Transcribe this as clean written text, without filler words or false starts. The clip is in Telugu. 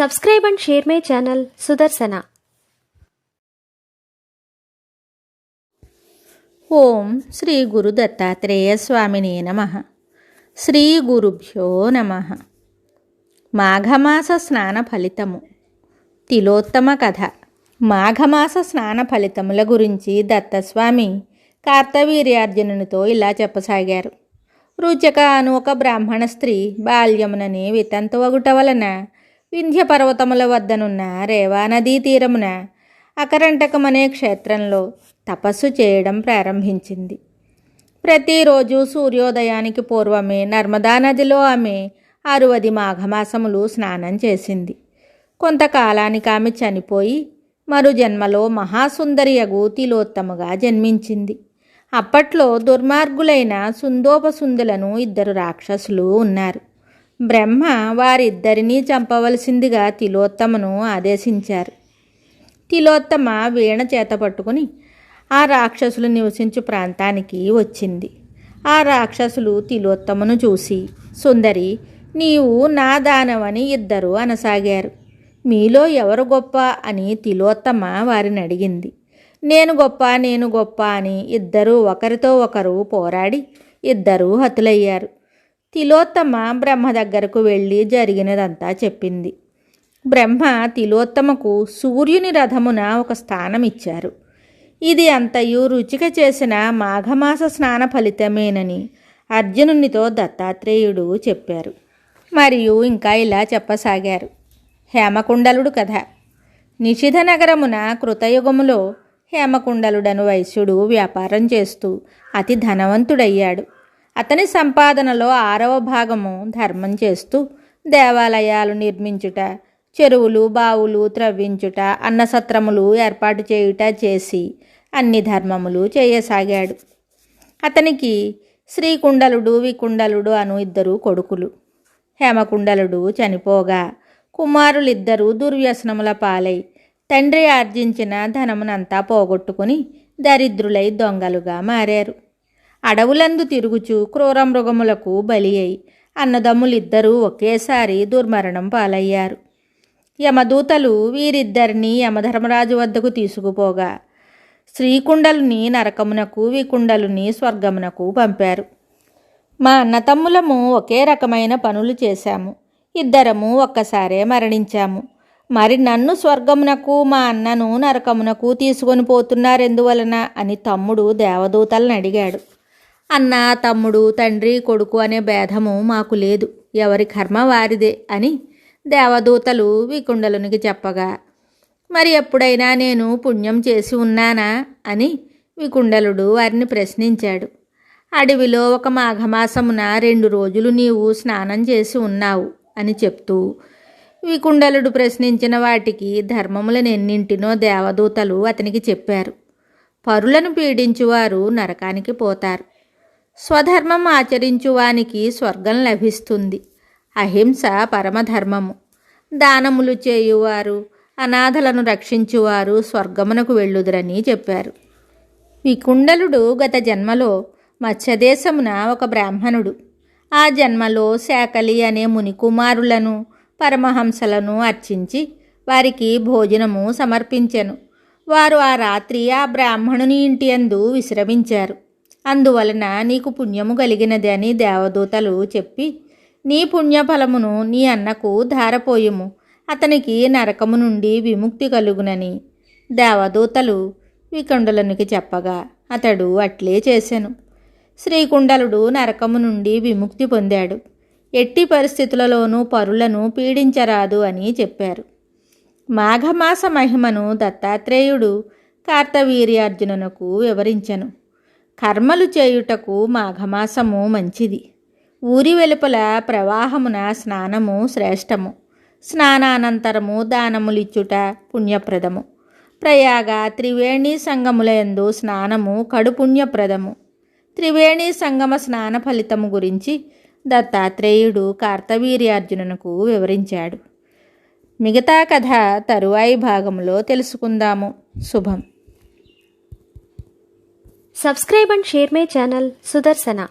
Subscribe and share my channel Sudarsana. ఓం శ్రీ గురు దత్తాత్రేయ స్వామినే నమః. శ్రీ గురుభ్యో నమః. మాఘమాస స్నాన ఫలితము. తిలోత్తమ కథ. మాఘమాస స్నాన ఫలితముల గురించి దత్తస్వామి కార్తవీర్యార్జునునితో ఇలా చెప్పసాగారు. రుచక అను ఒక బ్రాహ్మణ స్త్రీ బాల్యమునని వితంతువగుట వలన వింధ్య పర్వతముల వద్దనున్న రేవా నదీ తీరమున అకరంటకమనే క్షేత్రంలో తపస్సు చేయడం ప్రారంభించింది. ప్రతిరోజు సూర్యోదయానికి పూర్వమే నర్మదా నదిలో ఆమె 60 మాఘమాసములు స్నానం చేసింది. కొంతకాలానికి ఆమె చనిపోయి మరు జన్మలో మహాసుందరియగు తిలోత్తముగా జన్మించింది. అప్పట్లో దుర్మార్గులైన సుందోపసుందులను 2 రాక్షసులు ఉన్నారు. బ్రహ్మ వారిద్దరినీ చంపవలసిందిగా తిలోత్తమను ఆదేశించారు. తిలోత్తమ వీణ చేత పట్టుకుని ఆ రాక్షసులు నివసించు ప్రాంతానికి వచ్చింది. ఆ రాక్షసులు తిలోత్తమను చూసి, సుందరి, నీవు నా దానవని 2 అనసాగారు. మీలో ఎవరు గొప్ప అని తిలోత్తమ వారిని అడిగింది. నేను గొప్ప అని 2 ఒకరితో ఒకరు పోరాడి 2 హతులయ్యారు. తిలోత్తమ బ్రహ్మ దగ్గరకు వెళ్ళి జరిగినదంతా చెప్పింది. బ్రహ్మ తిలోత్తమకు సూర్యుని రథమున ఒక స్థానం ఇచ్చారు. ఇది అంతయు రుచిక చేసిన మాఘమాస స్నాన ఫలితమేనని అర్జునునితో దత్తాత్రేయుడు చెప్పారు. మరియు ఇంకా ఇలా చెప్పసాగారు. హేమకుండలుడు కథ. నిషిధ నగరమున కృతయుగములో హేమకుండలుడను వైశ్యుడు వ్యాపారం చేస్తూ అతి ధనవంతుడయ్యాడు. అతని సంపాదనలో 6వ భాగము ధర్మం చేస్తూ దేవాలయాలు నిర్మించుట, చెరువులు బావులు త్రవ్వించుట, అన్నసత్రములు ఏర్పాటు చేయుట చేసి అన్ని ధర్మములు చేయసాగాడు. అతనికి శ్రీకుండలుడు వికుండలుడు అను 2 కొడుకులు. హేమకుండలుడు చనిపోగా కుమారులిద్దరూ దుర్వ్యసనముల పాలై తండ్రి ఆర్జించిన ధనమునంతా పోగొట్టుకుని దరిద్రులై దొంగలుగా మారారు. అడవులందు తిరుగుచూ క్రూర మృగములకు బలి అయి అన్నదమ్ములిద్దరూ ఒకేసారి దుర్మరణం పాలయ్యారు. యమదూతలు వీరిద్దరినీ యమధర్మరాజు వద్దకు తీసుకుపోగా శ్రీకుండలుని నరకమునకు, వికుండలుని స్వర్గమునకు పంపారు. మా అన్నతమ్ములము ఒకే రకమైన పనులు చేశాము. 2 ఒక్కసారే మరణించాము. మరి నన్ను స్వర్గమునకు, మా అన్నను నరకమునకు తీసుకొని పోతున్నారెందువలన అని తమ్ముడు దేవదూతలను అడిగాడు. అన్న, తమ్ముడు, తండ్రి, కొడుకు అనే భేదము మాకు లేదు, ఎవరి కర్మ వారిదే అని దేవదూతలు వికుండలునికి చెప్పగా, మరి ఎప్పుడైనా నేను పుణ్యం చేసి ఉన్నానా అని వికుండలుడు వారిని ప్రశ్నించాడు. అడవిలో ఒక మాఘమాసమున 2 రోజులు నీవు స్నానం చేసి ఉన్నావు అని చెప్తూ వికుండలుడు ప్రశ్నించిన వాటికి ధర్మములనెన్నింటినో దేవదూతలు అతనికి చెప్పారు. పరులను పీడించువారు నరకానికి పోతారు. స్వధర్మం ఆచరించువానికి స్వర్గం లభిస్తుంది. అహింస పరమధర్మము. దానములు చేయువారు, అనాథలను రక్షించువారు స్వర్గమునకు వెళ్ళుదురని చెప్పారు. వికుండలుడు గత జన్మలో మత్స్యదేశమున ఒక బ్రాహ్మణుడు. ఆ జన్మలో శాకలి అనే మునికుమారులను, పరమహంసలను అర్చించి వారికి భోజనము సమర్పించెను. వారు ఆ రాత్రి ఆ బ్రాహ్మణుని ఇంటి యందు విశ్రమించారు. అందువలన నీకు పుణ్యము కలిగినది అని దేవదూతలు చెప్పి, నీ పుణ్యఫలమును నీ అన్నకు ధారపోయుము, అతనికి నరకము నుండి విముక్తి కలుగునని దేవదూతలు వికుండలునికి చెప్పగా అతడు అట్లే చేసెను. శ్రీకుండలుడు నరకము నుండి విముక్తి పొందాడు. ఎట్టి పరిస్థితులలోనూ పరులను పీడించరాదు అని చెప్పారు. మాఘమాస మహిమను దత్తాత్రేయుడు కార్తవీర్యార్జునునకు వివరించెను. కర్మలు చేయుటకు మాఘమాసము మంచిది. ఊరి వెలుపల ప్రవాహమున స్నానము శ్రేష్టము. స్నానానంతరము దానములిచ్చుట పుణ్యప్రదము. ప్రయాగ త్రివేణి సంగములందు స్నానము కడు పుణ్యప్రదము. త్రివేణి సంగమ స్నాన ఫలితము గురించి దత్తాత్రేయుడు కార్తవీర్యార్జునునకు వివరించాడు. మిగతా కథ తరువాయి భాగంలో తెలుసుకుందాము. శుభం. Subscribe and share my channel Sudarsana.